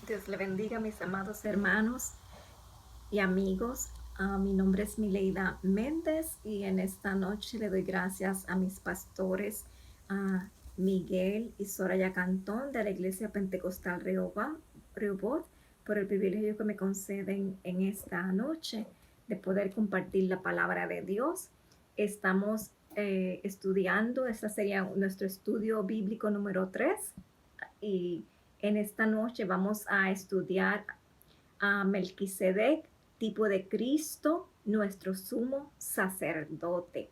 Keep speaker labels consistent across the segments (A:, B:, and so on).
A: Dios le bendiga, mis amados hermanos y amigos. Mi nombre es Mileida Méndez y en esta noche le doy gracias a mis pastores, a Miguel y Soraya Cantón de la Iglesia Pentecostal Rehoboth, por el privilegio que me conceden en esta noche de poder compartir la palabra de Dios. Estamos estudiando, este sería nuestro estudio bíblico número 3 y en esta noche vamos a estudiar a Melquisedec, tipo de Cristo, nuestro sumo sacerdote.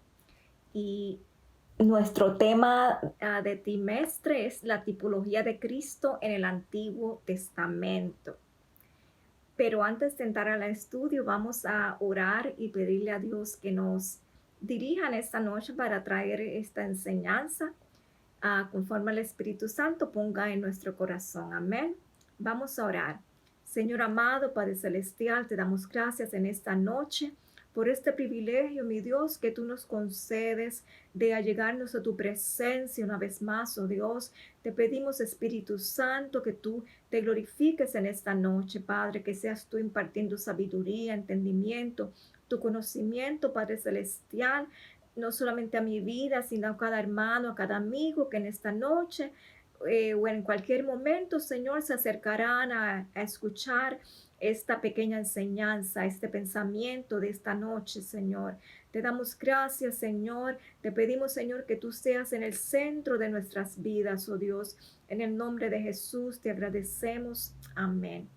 A: Y nuestro tema de trimestre es la tipología de Cristo en el Antiguo Testamento. Pero antes de entrar al estudio, vamos a orar y pedirle a Dios que nos dirijan esta noche para traer esta enseñanza conforme al Espíritu Santo ponga en nuestro corazón. Amén. Vamos a orar. Señor amado, Padre Celestial, te damos gracias en esta noche por este privilegio, mi Dios, que tú nos concedes de allegarnos a tu presencia una vez más, oh Dios. Te pedimos, Espíritu Santo, que tú te glorifiques en esta noche, Padre, que seas tú impartiendo sabiduría, entendimiento, tu conocimiento, Padre Celestial, no solamente a mi vida, sino a cada hermano, a cada amigo que en esta noche o en cualquier momento, Señor, se acercarán a escuchar esta pequeña enseñanza, este pensamiento de esta noche, Señor. Te damos gracias, Señor. Te pedimos, Señor, que tú seas en el centro de nuestras vidas, oh Dios. En el nombre de Jesús te agradecemos. Amén.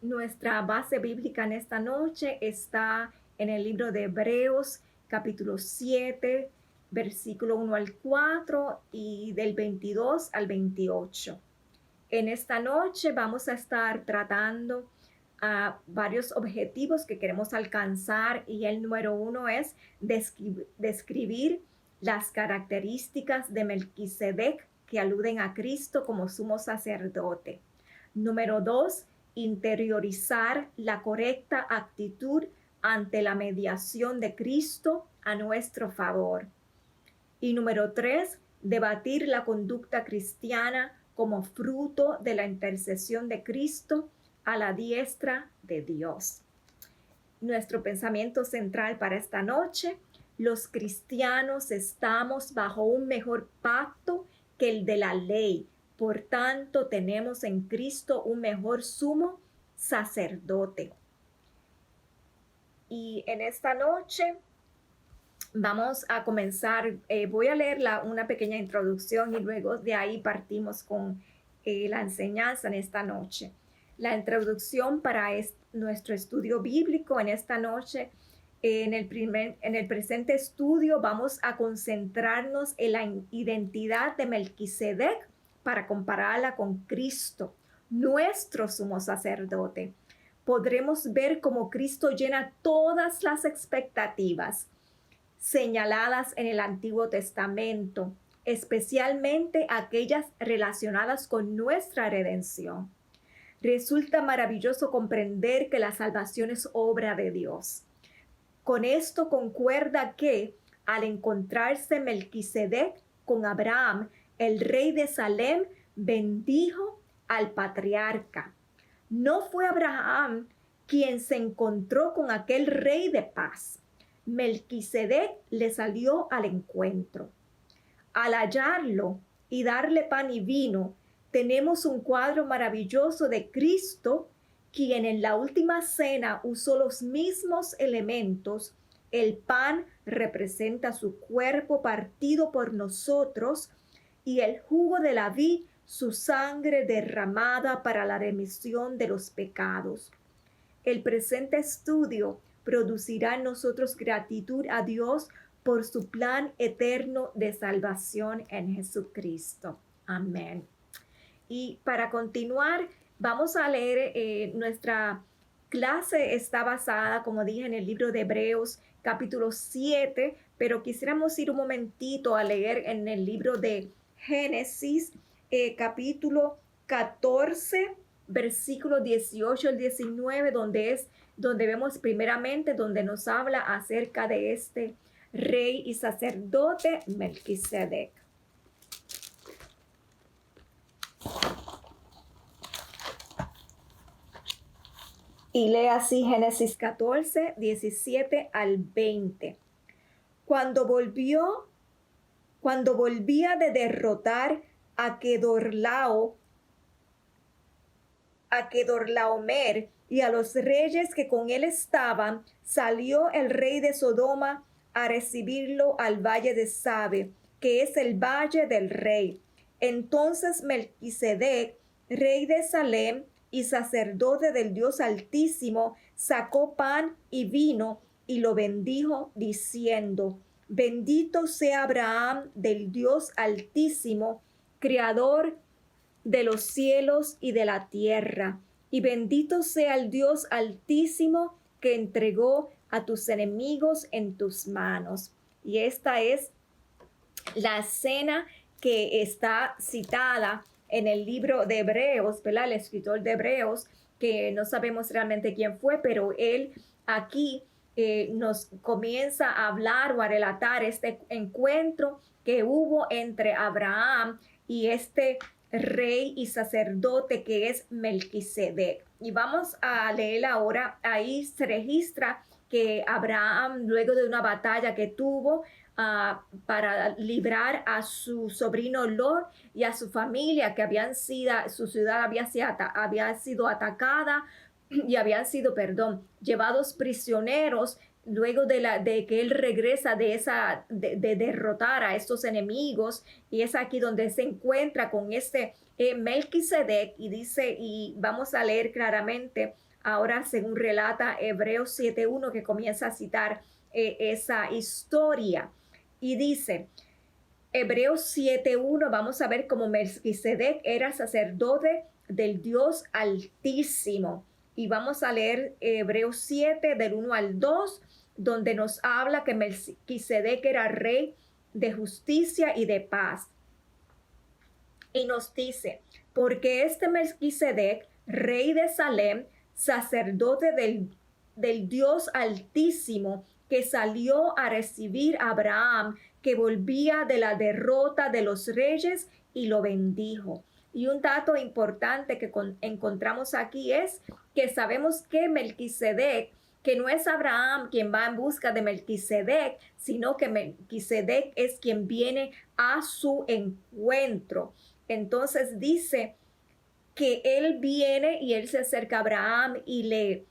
A: Nuestra base bíblica en esta noche está en el libro de Hebreos, capítulo 7, versículo 1 al 4 y del 22 al 28. En esta noche vamos a estar tratando varios objetivos que queremos alcanzar y el número 1 es describir las características de Melquisedec que aluden a Cristo como sumo sacerdote. Número 2, interiorizar la correcta actitud ante la mediación de Cristo a nuestro favor. Y número 3, debatir la conducta cristiana como fruto de la intercesión de Cristo a la diestra de Dios. Nuestro pensamiento central para esta noche: los cristianos estamos bajo un mejor pacto que el de la ley. Por tanto, tenemos en Cristo un mejor sumo sacerdote. Y en esta noche vamos a comenzar, voy a leer una pequeña introducción y luego de ahí partimos con la enseñanza en esta noche. La introducción para nuestro estudio bíblico en esta noche. En el presente estudio vamos a concentrarnos en la identidad de Melquisedec para compararla con Cristo, nuestro sumo sacerdote. Podremos ver cómo Cristo llena todas las expectativas señaladas en el Antiguo Testamento, especialmente aquellas relacionadas con nuestra redención. Resulta maravilloso comprender que la salvación es obra de Dios. Con esto concuerda que, al encontrarse Melquisedec con Abraham, el rey de Salem bendijo al patriarca. No fue Abraham quien se encontró con aquel rey de paz. Melquisedec le salió al encuentro. Al hallarlo y darle pan y vino, tenemos un cuadro maravilloso de Cristo, quien en la última cena usó los mismos elementos. El pan representa su cuerpo partido por nosotros y el jugo de la vid su sangre derramada para la remisión de los pecados. El presente estudio producirá en nosotros gratitud a Dios por su plan eterno de salvación en Jesucristo. Amén. Y para continuar, vamos a leer nuestra clase está basada, como dije, en el libro de Hebreos, capítulo 7, pero quisiéramos ir un momentito a leer en el libro de Génesis, capítulo 14, versículos 18 al 19, donde vemos primeramente, donde nos habla acerca de este rey y sacerdote Melquisedec. Y lee así Génesis 14, 17 al 20. Cuando volvía de derrotar a Kedorlaomer y a los reyes que con él estaban, salió el rey de Sodoma a recibirlo al valle de Sabe, que es el valle del rey. Entonces Melquisedec, rey de Salem y sacerdote del Dios Altísimo, sacó pan y vino y lo bendijo, diciendo: Bendito sea Abraham del Dios Altísimo, creador de los cielos y de la tierra, y bendito sea el Dios Altísimo que entregó a tus enemigos en tus manos. Y esta es la escena que está citada en el libro de Hebreos, ¿verdad? El escritor de Hebreos, que no sabemos realmente quién fue, pero él aquí nos comienza a hablar o a relatar este encuentro que hubo entre Abraham y este rey y sacerdote que es Melquisedec. Y vamos a leer ahora. Ahí se registra que Abraham, luego de una batalla que tuvo para librar a su sobrino Lot y a su familia, que su ciudad había sido atacada y habían sido, llevados prisioneros. Luego de que él regresa de derrotar a estos enemigos, y es aquí donde se encuentra con este Melquisedec, y dice, y vamos a leer claramente ahora según relata Hebreos 7:1, que comienza a citar esa historia, y dice Hebreos 7:1, vamos a ver cómo Melquisedec era sacerdote del Dios Altísimo. Y vamos a leer Hebreos 7 del 1 al 2, donde nos habla que Melquisedec era rey de justicia y de paz. Y nos dice: porque este Melquisedec, rey de Salem, sacerdote del Dios Altísimo, que salió a recibir a Abraham, que volvía de la derrota de los reyes, y lo bendijo. Y un dato importante que encontramos aquí es que sabemos que Melquisedec, que no es Abraham quien va en busca de Melquisedec, sino que Melquisedec es quien viene a su encuentro. Entonces dice que él viene y él se acerca a Abraham y le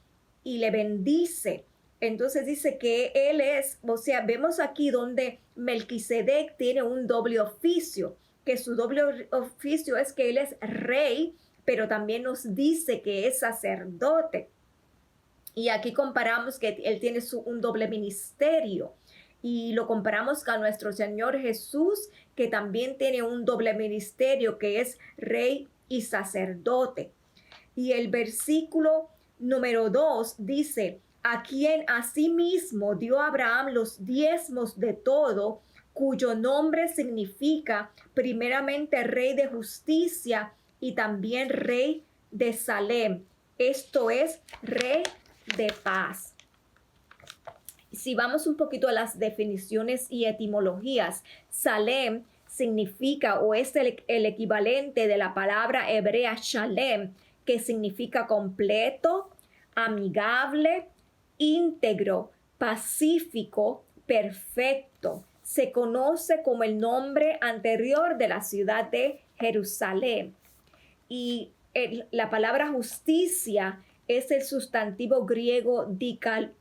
A: bendice. Entonces dice que él es, o sea, vemos aquí donde Melquisedec tiene un doble oficio, que su doble oficio es que él es rey, pero también nos dice que es sacerdote. Y aquí comparamos que él tiene un doble ministerio. Y lo comparamos con nuestro Señor Jesús, que también tiene un doble ministerio, que es rey y sacerdote. Y el versículo número 2 dice: a quien asimismo dio Abraham los diezmos de todo, cuyo nombre significa primeramente rey de justicia y también rey de Salem, esto es, rey de paz. Si vamos un poquito a las definiciones y etimologías, Salem significa, o es el equivalente de la palabra hebrea shalem, que significa completo, amigable, íntegro, pacífico, perfecto. Se conoce como el nombre anterior de la ciudad de Jerusalén. Y la palabra justicia es el sustantivo griego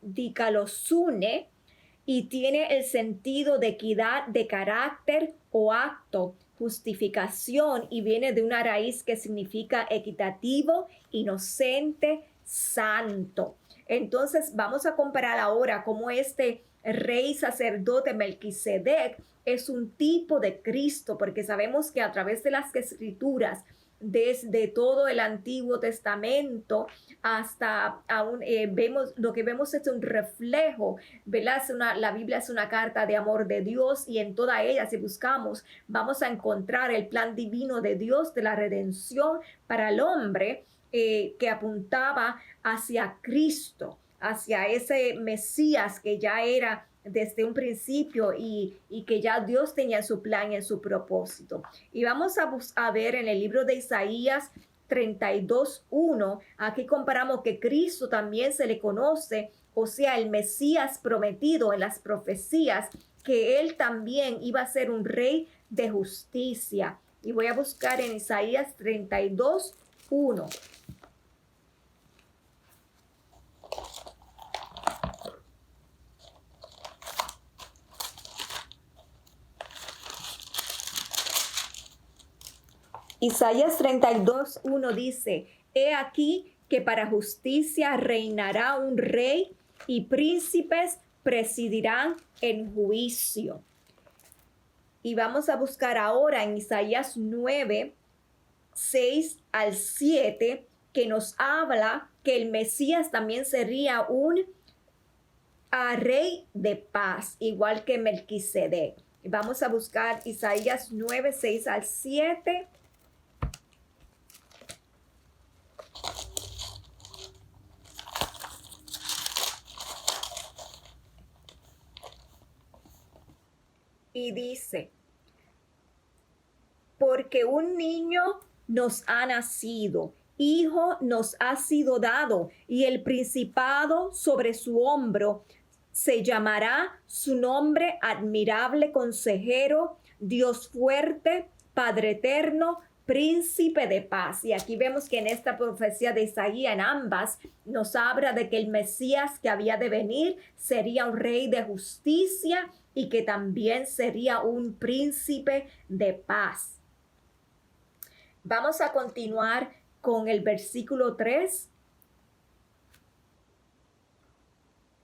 A: dikalosune, y tiene el sentido de equidad de carácter o acto, justificación, y viene de una raíz que significa equitativo, inocente, santo. Entonces vamos a comparar ahora cómo este rey sacerdote Melquisedec es un tipo de Cristo, porque sabemos que a través de las escrituras, desde todo el Antiguo Testamento hasta aún lo que vemos es un reflejo, ¿verdad? La Biblia es una carta de amor de Dios, y en toda ella, si buscamos, vamos a encontrar el plan divino de Dios de la redención para el hombre, que apuntaba hacia Cristo, hacia ese Mesías que ya era desde un principio y que ya Dios tenía su plan y en su propósito. Y vamos a ver en el libro de Isaías 32:1, aquí comparamos que Cristo también se le conoce, o sea, el Mesías prometido en las profecías, que él también iba a ser un rey de justicia. Y voy a buscar en Isaías 32:1. Isaías 32:1 dice, he aquí que para justicia reinará un rey y príncipes presidirán en juicio. Y vamos a buscar ahora en Isaías 9:6-7, que nos habla que el Mesías también sería un rey de paz, igual que Melquisedec. Vamos a buscar Isaías 9:6-7. Y dice, porque un niño nos ha nacido, hijo nos ha sido dado, y el principado sobre su hombro. Se llamará su nombre admirable consejero, Dios fuerte, Padre eterno, príncipe de paz. Y aquí vemos que en esta profecía de Isaías, en ambas, nos habla de que el Mesías que había de venir sería un rey de justicia y que también sería un príncipe de paz. Vamos a continuar con el versículo 3,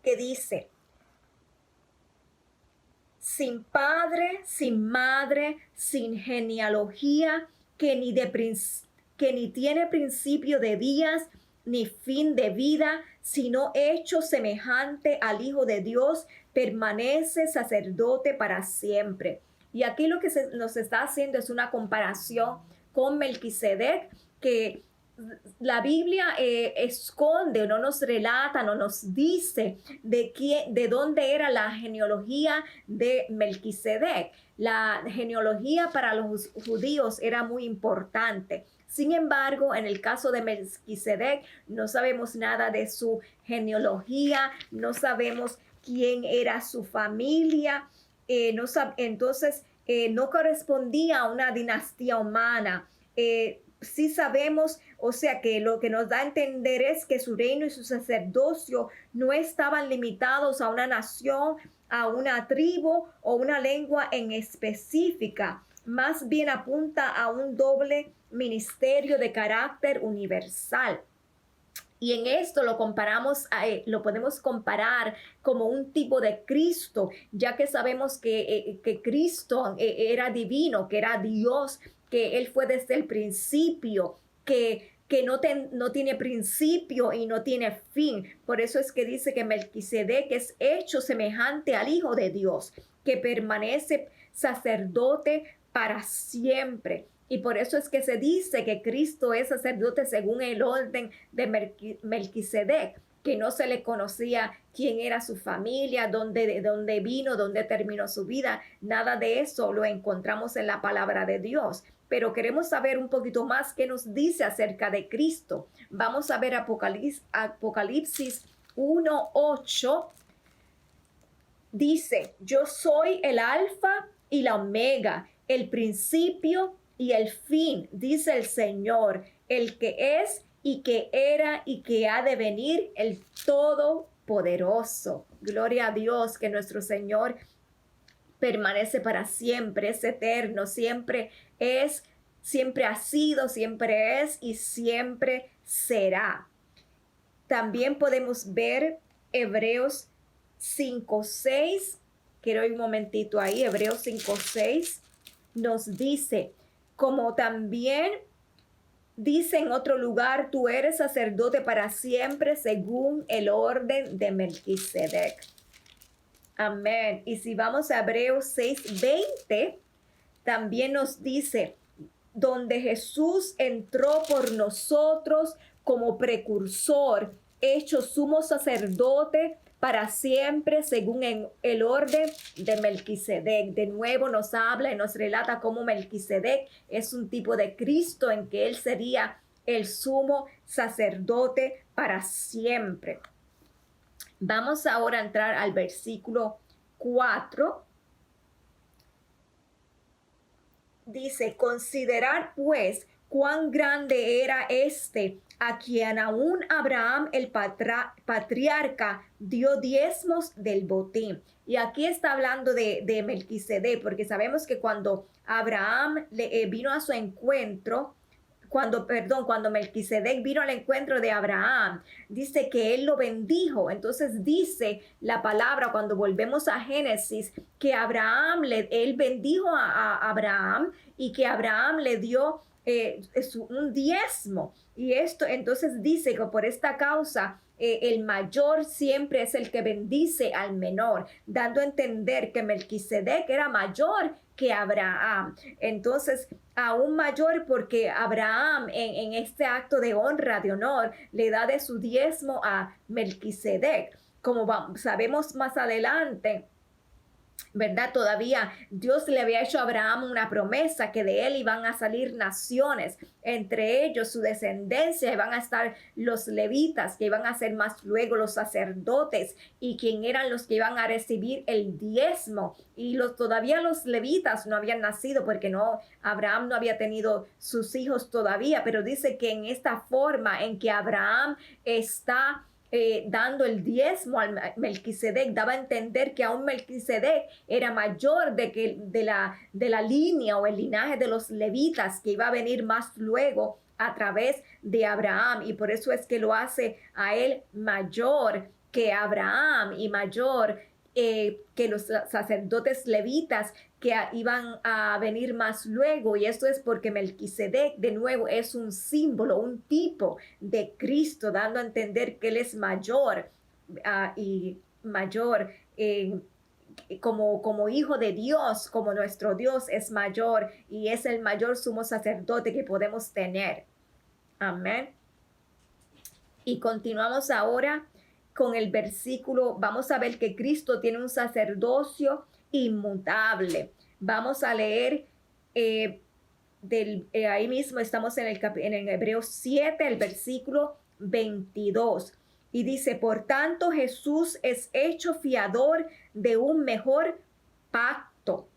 A: que dice, sin padre, sin madre, sin genealogía, que ni tiene principio de días, ni fin de vida, sino hecho semejante al Hijo de Dios, permanece sacerdote para siempre. Y aquí lo que nos está haciendo es una comparación con Melquisedec, que la Biblia esconde, no nos relata, no nos dice de dónde era la genealogía de Melquisedec. La genealogía para los judíos era muy importante. Sin embargo, en el caso de Melquisedec, no sabemos nada de su genealogía, no sabemos quién era su familia, entonces no correspondía a una dinastía humana. Sí sabemos, o sea, que lo que nos da a entender es que su reino y su sacerdocio no estaban limitados a una nación, a una tribu o una lengua en específica. Más bien apunta a un doble ministerio de carácter universal. Y en esto lo podemos comparar como un tipo de Cristo, ya que sabemos que Cristo era divino, que era Dios, que Él fue desde el principio, que no tiene principio y no tiene fin. Por eso es que dice que Melquisedec es hecho semejante al Hijo de Dios, que permanece sacerdote para siempre. Y por eso es que se dice que Cristo es sacerdote según el orden de Melquisedec, que no se le conocía quién era su familia, de dónde vino, dónde terminó su vida. Nada de eso lo encontramos en la palabra de Dios. Pero queremos saber un poquito más qué nos dice acerca de Cristo. Vamos a ver Apocalipsis 1:8. Dice, yo soy el alfa y la omega, el principio y el fin, dice el Señor, el que es y que era y que ha de venir, el Todopoderoso. Gloria a Dios, que nuestro Señor permanece para siempre, es eterno, siempre ha sido, siempre es y siempre será. También podemos ver Hebreos 5:6. Quiero ir un momentito ahí. Hebreos 5:6 nos dice, como también dice en otro lugar, tú eres sacerdote para siempre según el orden de Melquisedec. Amén. Y si vamos a Hebreos 6:20, también nos dice, donde Jesús entró por nosotros como precursor, hecho sumo sacerdote para siempre según el orden de Melquisedec. De nuevo nos habla y nos relata cómo Melquisedec es un tipo de Cristo en que él sería el sumo sacerdote para siempre. Vamos ahora a entrar al versículo 4. Dice, considerar pues cuán grande era este, a quien aún Abraham el patriarca dio diezmos del botín. Y aquí está hablando de Melquisedec, porque sabemos que cuando Abraham vino a su encuentro, cuando Melquisedec vino al encuentro de Abraham, dice que él lo bendijo. Entonces dice la palabra, cuando volvemos a Génesis, que él bendijo a Abraham y que Abraham le dio un diezmo. Y esto entonces dice que por esta causa el mayor siempre es el que bendice al menor, dando a entender que Melquisedec era mayor que Abraham. Entonces, aún mayor porque Abraham en este acto de honra, de honor, le da de su diezmo a Melquisedec. Como sabemos más adelante, ¿verdad? Todavía Dios le había hecho a Abraham una promesa que de él iban a salir naciones, entre ellos su descendencia, iban a estar los levitas, que iban a ser más luego los sacerdotes y quien eran los que iban a recibir el diezmo. Y todavía los levitas no habían nacido porque Abraham no había tenido sus hijos todavía, pero dice que en esta forma en que Abraham está dando el diezmo al Melquisedec, daba a entender que aún Melquisedec era mayor de la línea o el linaje de los levitas que iba a venir más luego a través de Abraham, y por eso es que lo hace a él mayor que Abraham y mayor que los sacerdotes levitas que iban a venir más luego. Y esto es porque Melquisedec de nuevo es un símbolo, un tipo de Cristo, dando a entender que él es mayor y mayor como hijo de Dios, como nuestro Dios es mayor y es el mayor sumo sacerdote que podemos tener. Amén. Y continuamos ahora con el versículo. Vamos a ver que Cristo tiene un sacerdocio inmutable. Vamos a leer ahí mismo estamos en el Hebreos 7, el versículo 22. Y dice, por tanto Jesús es hecho fiador de un mejor pacto.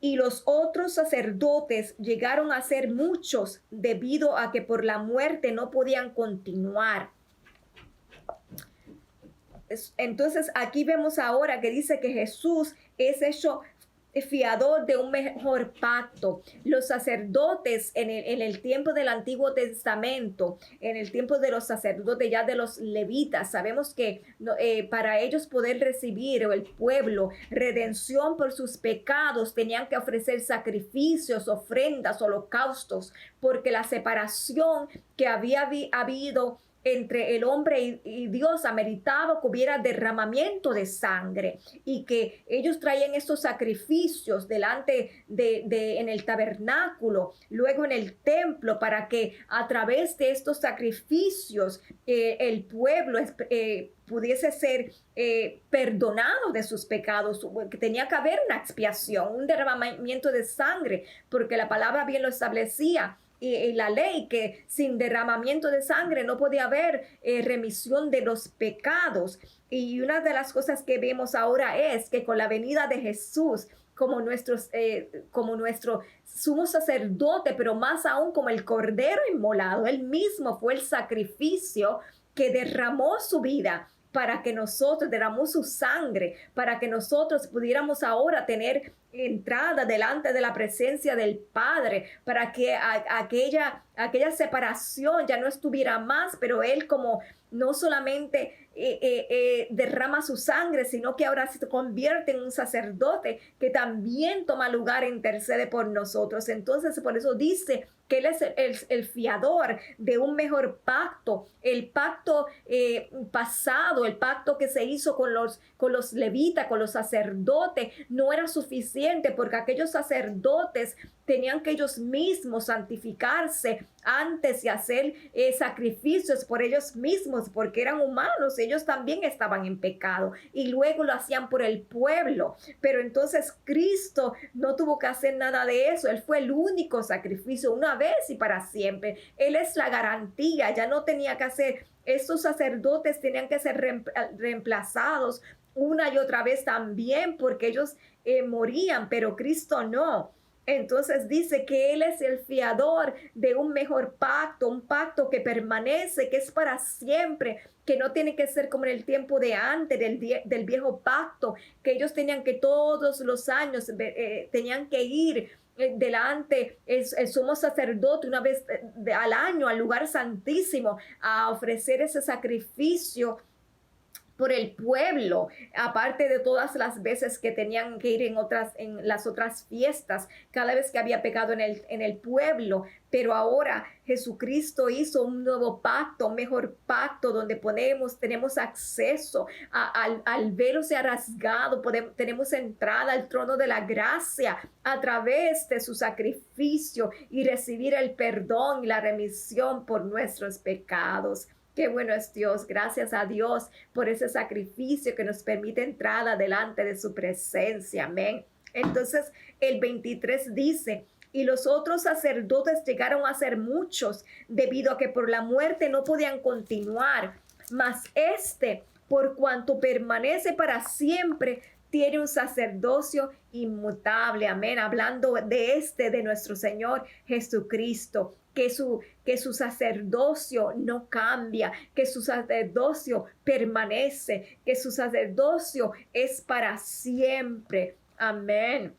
A: Y los otros sacerdotes llegaron a ser muchos debido a que por la muerte no podían continuar. Entonces aquí vemos ahora que dice que Jesús es hecho fiador de un mejor pacto. Los sacerdotes en el tiempo del Antiguo Testamento, en el tiempo de los sacerdotes ya de los levitas, sabemos que para ellos poder recibir, o el pueblo, redención por sus pecados, tenían que ofrecer sacrificios, ofrendas, holocaustos, porque la separación que había habido entre el hombre y Dios ameritaba que hubiera derramamiento de sangre, y que ellos traían estos sacrificios delante en el tabernáculo, luego en el templo, para que a través de estos sacrificios el pueblo pudiese ser perdonado de sus pecados. Que tenía que haber una expiación, un derramamiento de sangre, porque la palabra bien lo establecía. Y la ley, que sin derramamiento de sangre no podía haber remisión de los pecados. Y una de las cosas que vemos ahora es que con la venida de Jesús como nuestro sumo sacerdote, pero más aún como el cordero inmolado, él mismo fue el sacrificio que derramó su vida para que nosotros, derramó su sangre, para que nosotros pudiéramos ahora tener entrada delante de la presencia del Padre, para que aquella separación ya no estuviera más, pero él como no solamente derrama su sangre, sino que ahora se convierte en un sacerdote que también toma lugar e intercede por nosotros. Entonces, por eso dice que él es el fiador de un mejor pacto, el pacto pasado, el pacto que se hizo con los levitas, con los sacerdotes, no era suficiente paciente, porque aquellos sacerdotes tenían que ellos mismos santificarse antes de hacer sacrificios por ellos mismos, porque eran humanos, ellos también estaban en pecado, y luego lo hacían por el pueblo. Pero entonces Cristo no tuvo que hacer nada de eso, Él fue el único sacrificio una vez y para siempre. Él es la garantía, ya no tenía que hacer, estos sacerdotes tenían que ser reemplazados una y otra vez también, porque ellos morían, pero Cristo no. Entonces dice que Él es el fiador de un mejor pacto, un pacto que permanece, que es para siempre, que no tiene que ser como en el tiempo de antes, del viejo pacto, que ellos tenían que todos los años, tenían que ir delante el sumo sacerdote una vez al año al lugar santísimo a ofrecer ese sacrificio por el pueblo, aparte de todas las veces que tenían que ir en las otras fiestas, cada vez que había pecado en el pueblo. Pero ahora Jesucristo hizo un nuevo pacto, un mejor pacto, donde tenemos acceso al velo se ha rasgado, tenemos entrada al trono de la gracia a través de su sacrificio y recibir el perdón y la remisión por nuestros pecados. Qué bueno es Dios, gracias a Dios por ese sacrificio que nos permite entrada delante de su presencia, amén. Entonces el 23 dice, y los otros sacerdotes llegaron a ser muchos, debido a que por la muerte no podían continuar, mas por cuanto permanece para siempre, tiene un sacerdocio inmutable, amén, hablando de nuestro Señor Jesucristo, que su sacerdocio no cambia, que su sacerdocio permanece, que su sacerdocio es para siempre, amén.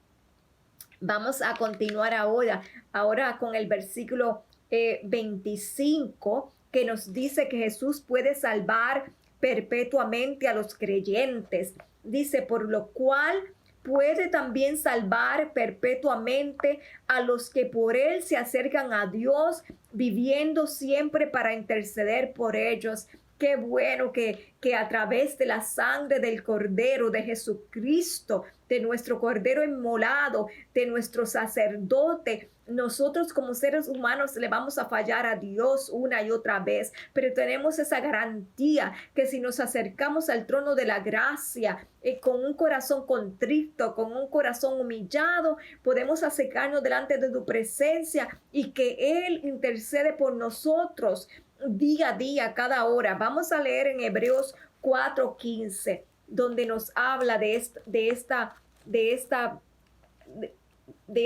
A: Vamos a continuar ahora con el versículo 25, que nos dice que Jesús puede salvar perpetuamente a los creyentes. Dice, por lo cual puede también salvar perpetuamente a los que por Él se acercan a Dios, viviendo siempre para interceder por ellos. Qué bueno que a través de la sangre del Cordero de Jesucristo, de nuestro Cordero inmolado, de nuestro sacerdote, nosotros como seres humanos le vamos a fallar a Dios una y otra vez, pero tenemos esa garantía que si nos acercamos al trono de la gracia con un corazón contrito, con un corazón humillado, podemos acercarnos delante de tu presencia y que Él intercede por nosotros día a día, cada hora. Vamos a leer en Hebreos 4:15, donde nos habla de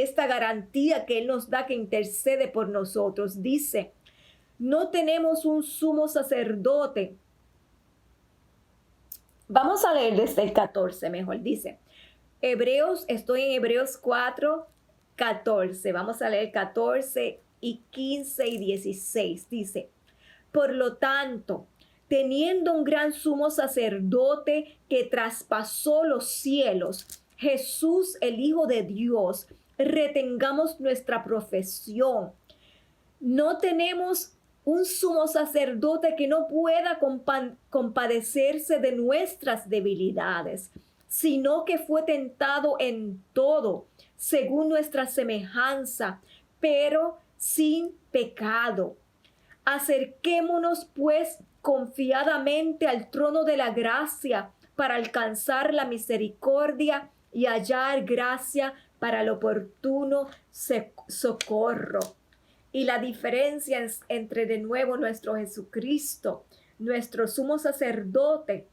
A: esta garantía que Él nos da, que intercede por nosotros. Dice, no tenemos un sumo sacerdote. Vamos a leer desde el 14 mejor. Dice, estoy en Hebreos 4:14. Vamos a leer 14 y 15 y 16. Dice, por lo tanto, teniendo un gran sumo sacerdote que traspasó los cielos, Jesús, el Hijo de Dios, retengamos nuestra profesión. No tenemos un sumo sacerdote que no pueda compadecerse de nuestras debilidades, sino que fue tentado en todo, según nuestra semejanza, pero sin pecado. Acerquémonos pues confiadamente al trono de la gracia para alcanzar la misericordia y hallar gracia para el oportuno socorro. Y la diferencia entre de nuevo nuestro Jesucristo, nuestro sumo sacerdote,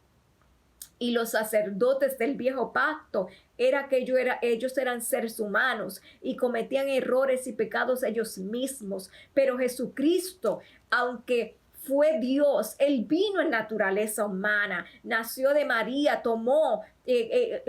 A: y los sacerdotes del viejo pacto era que ellos eran seres humanos y cometían errores y pecados ellos mismos. Pero Jesucristo, aunque fue Dios, Él vino en naturaleza humana, nació de María, tomó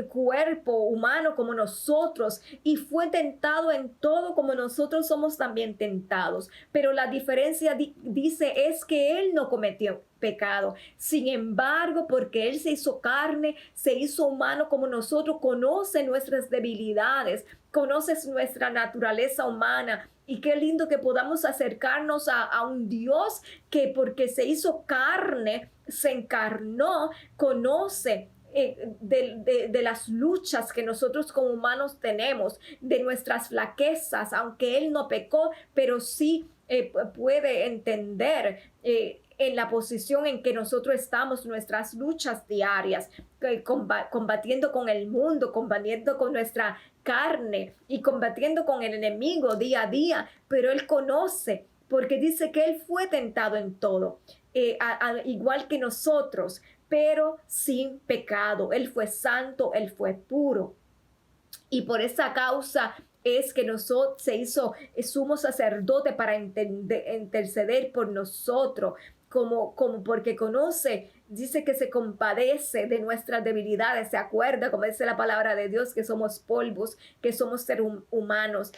A: cuerpo humano como nosotros y fue tentado en todo como nosotros somos también tentados. Pero la diferencia dice es que Él no cometió pecado. Sin embargo, porque Él se hizo carne, se hizo humano como nosotros, conoce nuestras debilidades, conoces nuestra naturaleza humana. Y qué lindo que podamos acercarnos a un Dios que porque se hizo carne, se encarnó, conoce de las luchas que nosotros como humanos tenemos, de nuestras flaquezas, aunque Él no pecó, pero sí puede entender en la posición en que nosotros estamos, nuestras luchas diarias, combatiendo con el mundo, combatiendo con nuestra carne y combatiendo con el enemigo día a día, pero Él conoce, porque dice que Él fue tentado en todo, igual que nosotros, pero sin pecado. Él fue santo, Él fue puro. Y por esa causa es que nosotros se hizo sumo sacerdote para interceder por nosotros, como porque conoce, dice que se compadece de nuestras debilidades, se acuerda, como dice la palabra de Dios, que somos polvos, que somos seres humanos.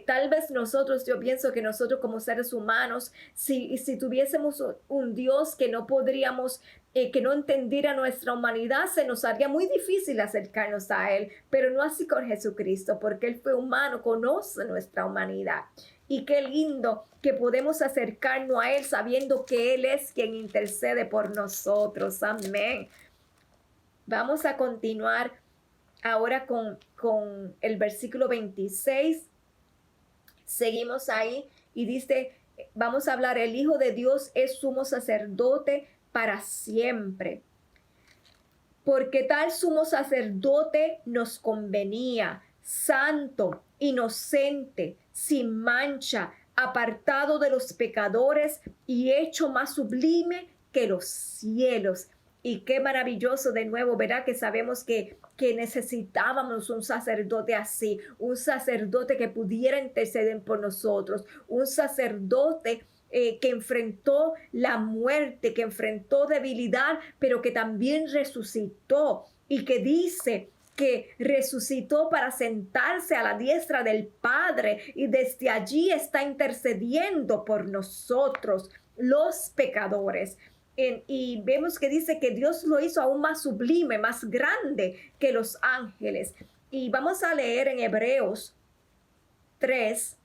A: Tal vez nosotros, yo pienso que nosotros como seres humanos, si tuviésemos un Dios que no podríamos, que no entendiera nuestra humanidad, se nos haría muy difícil acercarnos a Él, pero no así con Jesucristo, porque Él fue humano, conoce nuestra humanidad. Y qué lindo que podemos acercarnos a Él sabiendo que Él es quien intercede por nosotros. Amén. Vamos a continuar ahora con el versículo 26. Seguimos ahí y dice, vamos a hablar, el Hijo de Dios es sumo sacerdote para siempre. Porque tal sumo sacerdote nos convenía, santo, inocente, sin mancha, apartado de los pecadores y hecho más sublime que los cielos. Y qué maravilloso de nuevo, ¿verdad? Que sabemos que necesitábamos un sacerdote así, un sacerdote que pudiera interceder por nosotros, un sacerdote que enfrentó la muerte, que enfrentó debilidad, pero que también resucitó y que dice que resucitó para sentarse a la diestra del Padre y desde allí está intercediendo por nosotros, los pecadores. Y vemos que dice que Dios lo hizo aún más sublime, más grande que los ángeles. Y vamos a leer en Hebreos 3.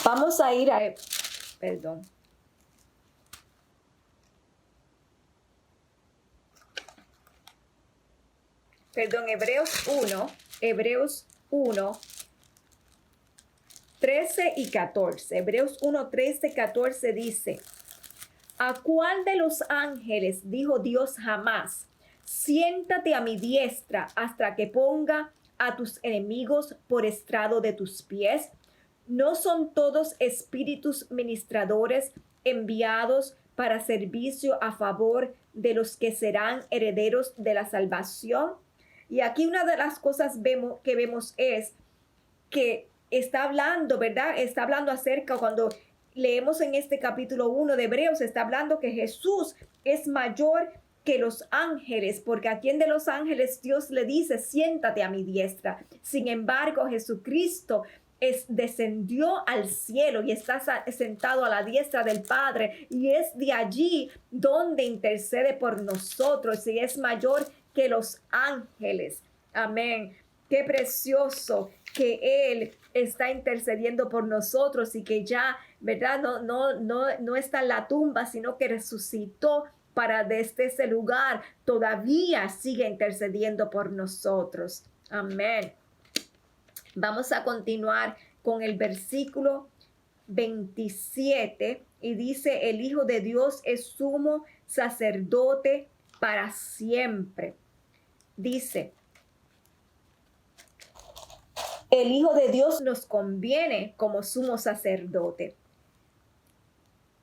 A: Vamos a ir a... Perdón. Hebreos 1, 13 y 14. Hebreos 1, 13, 14 dice, ¿a cuál de los ángeles dijo Dios jamás? Siéntate a mi diestra hasta que ponga a tus enemigos por estrado de tus pies. ¿No son todos espíritus ministradores enviados para servicio a favor de los que serán herederos de la salvación? Y aquí una de las cosas que vemos es que está hablando, ¿verdad? Está hablando acerca, cuando leemos en este capítulo 1 de Hebreos, está hablando que Jesús es mayor que los ángeles, porque a quien de los ángeles Dios le dice, siéntate a mi diestra. Sin embargo, Jesucristo descendió al cielo y está sentado a la diestra del Padre, y es de allí donde intercede por nosotros y es mayor que los ángeles. Amén. Qué precioso que Él está intercediendo por nosotros y que ya, ¿verdad? No está en la tumba, sino que resucitó para desde ese lugar. Todavía sigue intercediendo por nosotros. Amén. Vamos a continuar con el versículo 27 y dice, el Hijo de Dios es sumo sacerdote para siempre. Dice, el Hijo de Dios nos conviene como sumo sacerdote,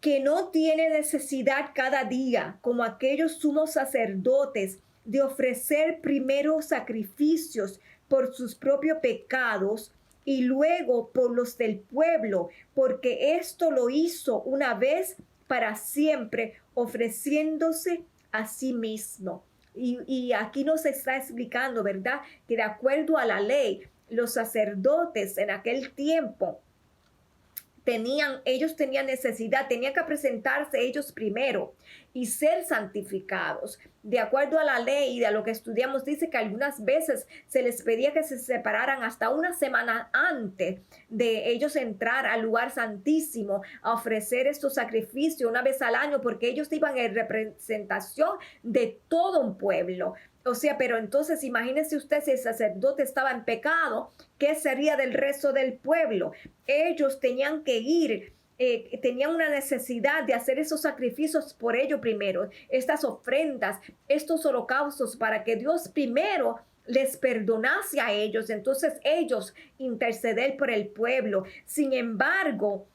A: que no tiene necesidad cada día, como aquellos sumos sacerdotes, de ofrecer primero sacrificios por sus propios pecados y luego por los del pueblo, porque esto lo hizo una vez para siempre, ofreciéndose a sí mismo. Y aquí nos está explicando, ¿verdad?, que de acuerdo a la ley, los sacerdotes en aquel tiempo ellos tenían necesidad, tenían que presentarse ellos primero y ser santificados. De acuerdo a la ley y a lo que estudiamos, dice que algunas veces se les pedía que se separaran hasta una semana antes de ellos entrar al lugar santísimo a ofrecer estos sacrificios una vez al año, porque ellos iban en representación de todo un pueblo. O sea, pero entonces imagínese usted, si el sacerdote estaba en pecado, ¿qué sería del resto del pueblo? Ellos tenían que ir, tenían una necesidad de hacer esos sacrificios por ellos primero, estas ofrendas, estos holocaustos, para que Dios primero les perdonase a ellos, entonces ellos interceder por el pueblo. Sin embargo,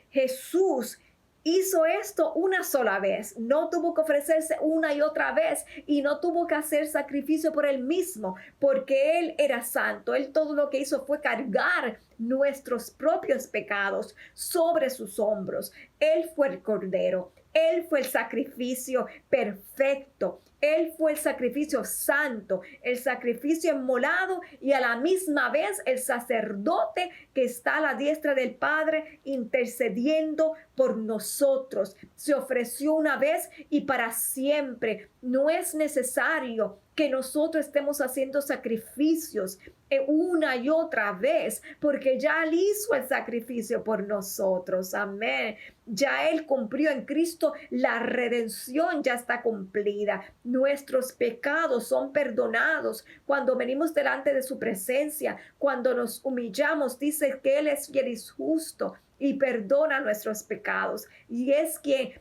A: Jesús hizo esto una sola vez, no tuvo que ofrecerse una y otra vez y no tuvo que hacer sacrificio por él mismo, porque él era santo. Él todo lo que hizo fue cargar nuestros propios pecados sobre sus hombros. Él fue el cordero, él fue el sacrificio perfecto. Él fue el sacrificio santo, el sacrificio inmolado y a la misma vez el sacerdote que está a la diestra del Padre intercediendo por nosotros. Se ofreció una vez y para siempre. No es necesario que nosotros estemos haciendo sacrificios una y otra vez, porque ya Él hizo el sacrificio por nosotros. Amén. Ya Él cumplió en Cristo, la redención ya está cumplida. Nuestros pecados son perdonados cuando venimos delante de su presencia, cuando nos humillamos. Dice que Él es fiel y justo y perdona nuestros pecados. Y es quien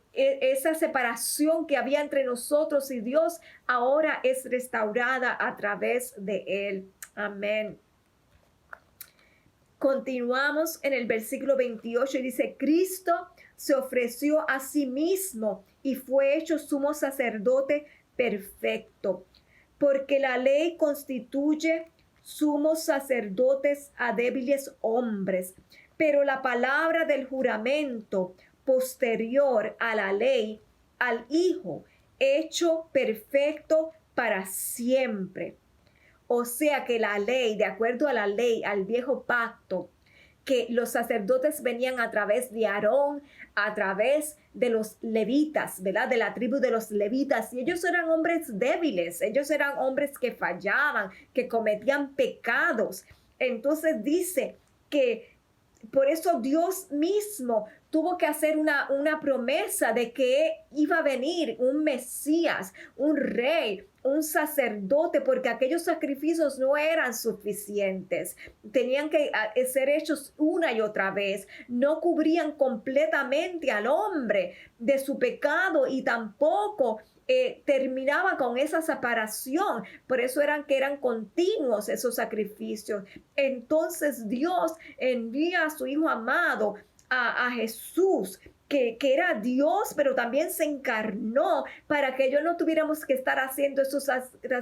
A: esa separación que había entre nosotros y Dios ahora es restaurada a través de Él. Amén. Continuamos en el versículo 28 y dice: Cristo se ofreció a sí mismo y fue hecho sumo sacerdote perfecto, porque la ley constituye sumos sacerdotes a débiles hombres, pero la palabra del juramento posterior a la ley, al Hijo, hecho perfecto para siempre. O sea que la ley, de acuerdo a la ley, al viejo pacto, que los sacerdotes venían a través de Aarón, a través de los levitas, ¿verdad? De la tribu de los levitas. Y ellos eran hombres débiles, ellos eran hombres que fallaban, que cometían pecados. Entonces dice que por eso Dios mismo tuvo que hacer una promesa de que iba a venir un Mesías, un rey, un sacerdote, porque aquellos sacrificios no eran suficientes. Tenían que ser hechos una y otra vez. No cubrían completamente al hombre de su pecado y tampoco terminaba con esa separación. Por eso eran continuos esos sacrificios. Entonces Dios envía a su Hijo amado, a Jesús, que era Dios, pero también se encarnó para que yo no tuviéramos que estar haciendo esos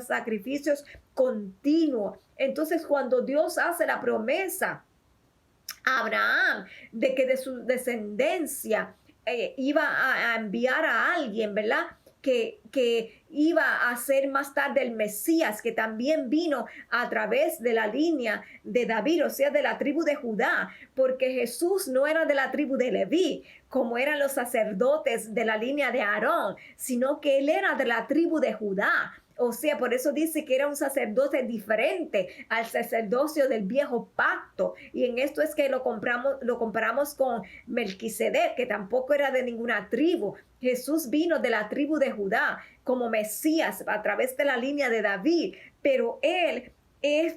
A: sacrificios continuos. Entonces, cuando Dios hace la promesa a Abraham de que de su descendencia iba a enviar a alguien, ¿verdad?, que iba a ser más tarde el Mesías, que también vino a través de la línea de David, o sea, de la tribu de Judá, porque Jesús no era de la tribu de Leví, como eran los sacerdotes de la línea de Aarón, sino que él era de la tribu de Judá. O sea, por eso dice que era un sacerdote diferente al sacerdocio del viejo pacto. Y en esto es que lo comparamos con Melquisedec, que tampoco era de ninguna tribu. Jesús vino de la tribu de Judá como Mesías a través de la línea de David, pero él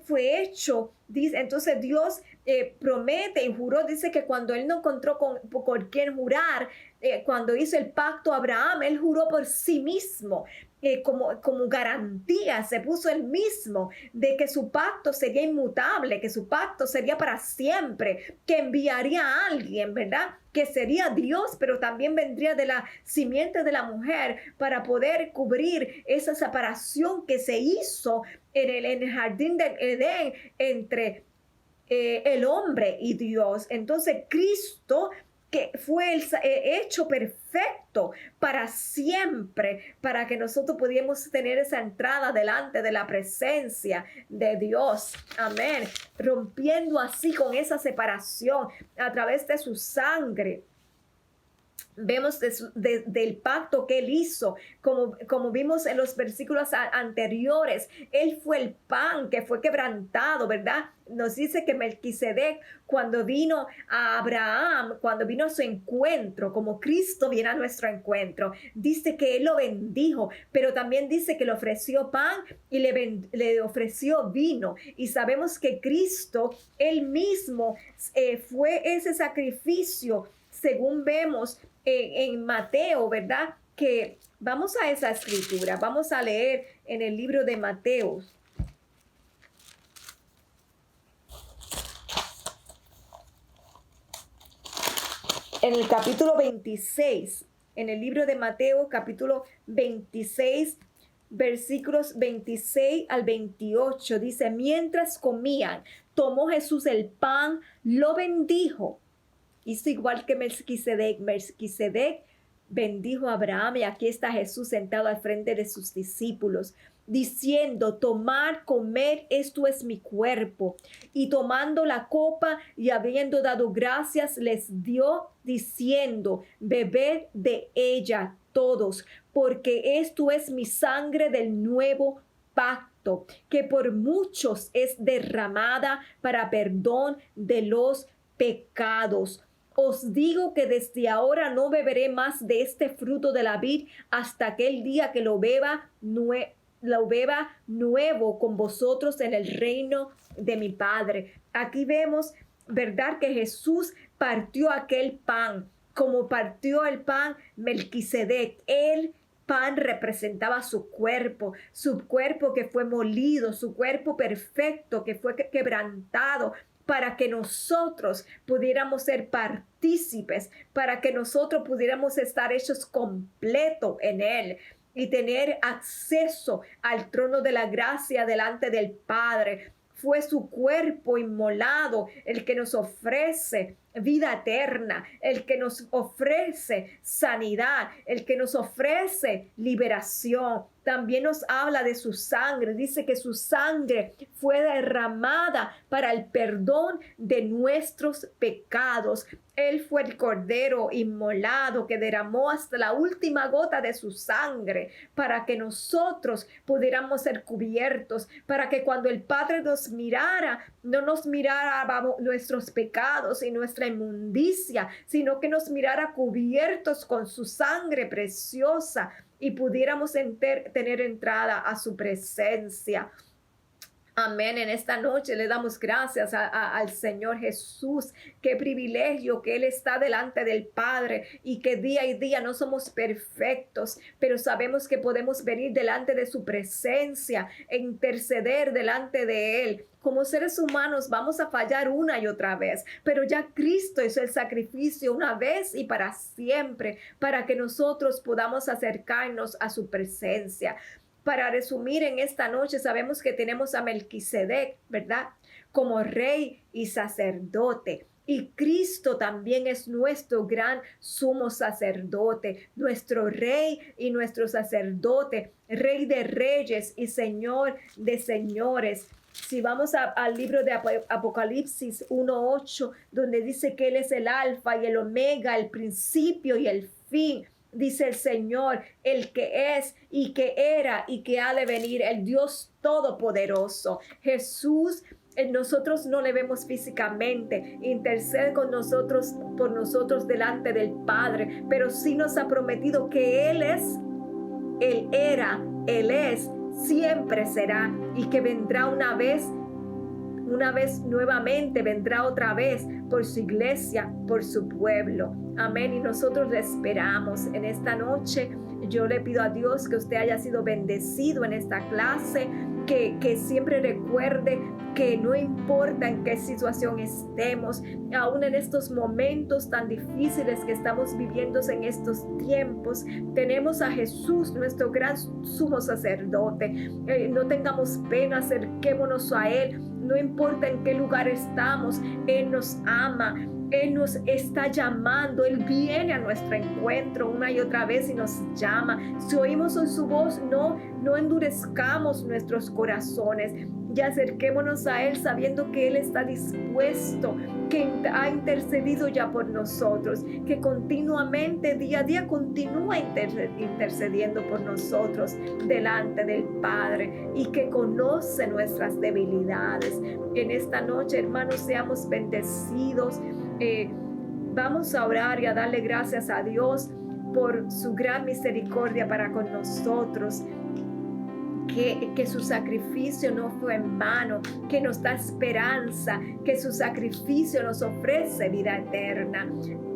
A: fue hecho, dice, entonces Dios promete y juró, dice que cuando él no encontró con quien jurar, cuando hizo el pacto a Abraham, él juró por sí mismo, como garantía, se puso él mismo de que su pacto sería inmutable, que su pacto sería para siempre, que enviaría a alguien, ¿verdad?, que sería Dios, pero también vendría de la simiente de la mujer para poder cubrir esa separación que se hizo en el jardín de Edén entre el hombre y Dios. Entonces Cristo que fue hecho perfecto para siempre, para que nosotros pudiéramos tener esa entrada delante de la presencia de Dios. Amén. Rompiendo así con esa separación a través de su sangre. Vemos del pacto que él hizo, como vimos en los versículos anteriores. Él fue el pan que fue quebrantado, ¿verdad? Nos dice que Melquisedec, cuando vino a Abraham, cuando vino a su encuentro, como Cristo viene a nuestro encuentro, dice que él lo bendijo, pero también dice que le ofreció pan y le ofreció vino. Y sabemos que Cristo, él mismo, fue ese sacrificio, según vemos en Mateo, ¿verdad? Que vamos a esa escritura, vamos a leer en el libro de Mateo. En el capítulo 26, en el libro de Mateo, capítulo 26, versículos 26 al 28, dice: mientras comían, tomó Jesús el pan, lo bendijo. Hizo igual que Melquisedec. Melquisedec bendijo a Abraham, y aquí está Jesús sentado al frente de sus discípulos, diciendo: tomad, comed, esto es mi cuerpo. Y tomando la copa y habiendo dado gracias, les dio, diciendo: bebed de ella todos, porque esto es mi sangre del nuevo pacto, que por muchos es derramada para perdón de los pecados. Os digo que desde ahora no beberé más de este fruto de la vid hasta aquel día que lo beba nuevo con vosotros en el reino de mi Padre. Aquí vemos, ¿verdad?, que Jesús partió aquel pan, como partió el pan Melquisedec. El pan representaba su cuerpo que fue molido, su cuerpo perfecto que fue quebrantado, para que nosotros pudiéramos ser partícipes, para que nosotros pudiéramos estar hechos completos en él y tener acceso al trono de la gracia delante del Padre. Fue su cuerpo inmolado el que nos ofrece vida eterna, el que nos ofrece sanidad, el que nos ofrece liberación. También nos habla de su sangre. Dice que su sangre fue derramada para el perdón de nuestros pecados. Él fue el cordero inmolado que derramó hasta la última gota de su sangre para que nosotros pudiéramos ser cubiertos, para que cuando el Padre nos mirara, no nos mirara nuestros pecados y nuestra inmundicia, sino que nos mirara cubiertos con su sangre preciosa y pudiéramos tener entrada a su presencia. Amén. En esta noche le damos gracias al Señor Jesús. Qué privilegio que Él está delante del Padre y que día y día no somos perfectos, pero sabemos que podemos venir delante de su presencia e interceder delante de Él. Como seres humanos vamos a fallar una y otra vez, pero ya Cristo hizo el sacrificio una vez y para siempre, para que nosotros podamos acercarnos a su presencia. Para resumir, en esta noche sabemos que tenemos a Melquisedec, ¿verdad?, como rey y sacerdote. Y Cristo también es nuestro gran sumo sacerdote, nuestro rey y nuestro sacerdote, rey de reyes y señor de señores. Si vamos al libro de Apocalipsis 1:8, donde dice que Él es el alfa y el omega, el principio y el fin. Dice el Señor, el que es y que era y que ha de venir, el Dios todopoderoso. Jesús, nosotros no le vemos físicamente, intercede con nosotros, por nosotros delante del Padre, pero sí nos ha prometido que Él es, Él era, Él es, siempre será, y que vendrá una vez nuevamente, vendrá otra vez por su iglesia, por su pueblo. Amén. Y nosotros le esperamos en esta noche. Yo le pido a Dios que usted haya sido bendecido en esta clase, que siempre recuerde que no importa en qué situación estemos, aún en estos momentos tan difíciles que estamos viviendo en estos tiempos, tenemos a Jesús, nuestro gran sumo sacerdote. No tengamos pena, acerquémonos a Él no importa en qué lugar estamos, Él nos ama. Él nos está llamando, Él viene a nuestro encuentro una y otra vez y nos llama. Si oímos su voz, no endurezcamos nuestros corazones y acerquémonos a Él sabiendo que Él está dispuesto, que ha intercedido ya por nosotros, que continuamente, día a día, continúa intercediendo por nosotros delante del Padre y que conoce nuestras debilidades. En esta noche, hermanos, seamos bendecidos. Vamos a orar y a darle gracias a Dios por su gran misericordia para con nosotros, que su sacrificio no fue en vano, que nos da esperanza, que su sacrificio nos ofrece vida eterna.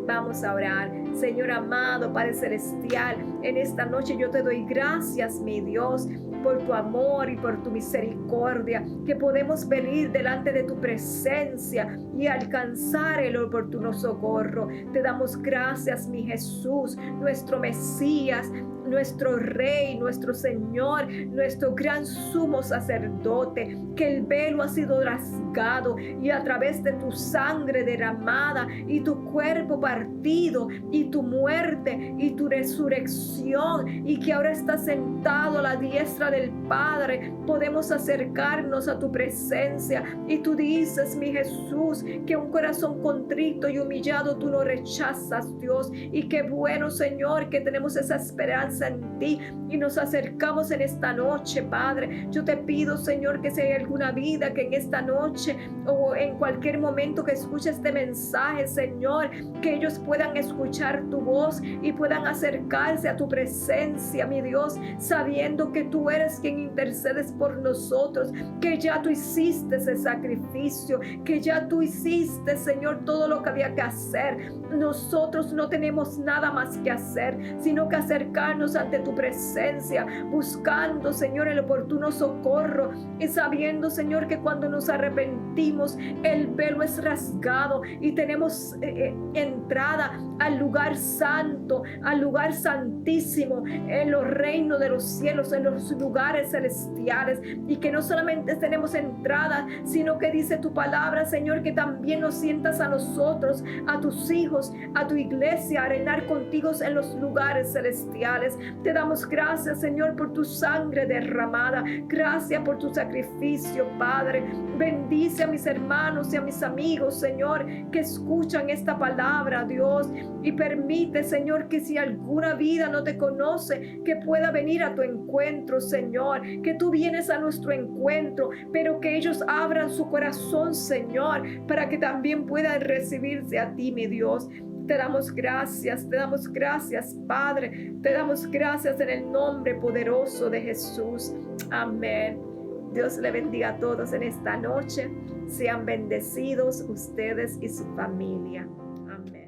A: Vamos a orar. Señor amado, Padre celestial, en esta noche yo te doy gracias, mi Dios, por tu amor y por tu misericordia, que podemos venir delante de tu presencia y alcanzar el oportuno socorro. Te damos gracias, mi Jesús, nuestro Mesías, nuestro Rey, nuestro Señor, nuestro gran sumo sacerdote, que el velo ha sido rasgado y a través de tu sangre derramada y tu cuerpo partido y tu muerte y tu resurrección, y que ahora estás sentado a la diestra del Padre, podemos acercarnos a tu presencia. Y tú dices, mi Jesús, que un corazón contrito y humillado tú no rechazas, Dios. Y qué bueno, Señor, que tenemos esa esperanza en ti y nos acercamos en esta noche, Padre. Yo te pido, Señor, que si hay alguna vida que en esta noche o en cualquier momento que escuche este mensaje, Señor, que ellos puedan escuchar tu voz y puedan acercarse a tu presencia, mi Dios, sabiendo que tú eres quien intercedes por nosotros, que ya tú hiciste ese sacrificio, que ya tú hiciste, Señor, todo lo que había que hacer. Nosotros no tenemos nada más que hacer, sino que acercarnos ante tu presencia, buscando, Señor, el oportuno socorro y sabiendo, Señor, que cuando nos arrepentimos, el velo es rasgado y tenemos entrada al lugar santo, al lugar santísimo, en los reinos de los cielos, en los lugares celestiales, y que no solamente tenemos entrada, sino que dice tu palabra, Señor, que también nos sientas a nosotros, a tus hijos, a tu iglesia, a reinar contigo en los lugares celestiales. Te damos gracias, Señor, por tu sangre derramada. Gracias por tu sacrificio, Padre. Bendice a mis hermanos y a mis amigos, Señor, que escuchan esta palabra, Dios, y permite, Señor, que si alguna vida no te conoce, que pueda venir a tu encuentro, Señor, que tú vienes a nuestro encuentro, pero que ellos abran su corazón, Señor, para que también puedan recibirse a ti, mi Dios. Te damos gracias, Padre, te damos gracias en el nombre poderoso de Jesús. Amén. Dios le bendiga a todos en esta noche. Sean bendecidos ustedes y su familia. Amén.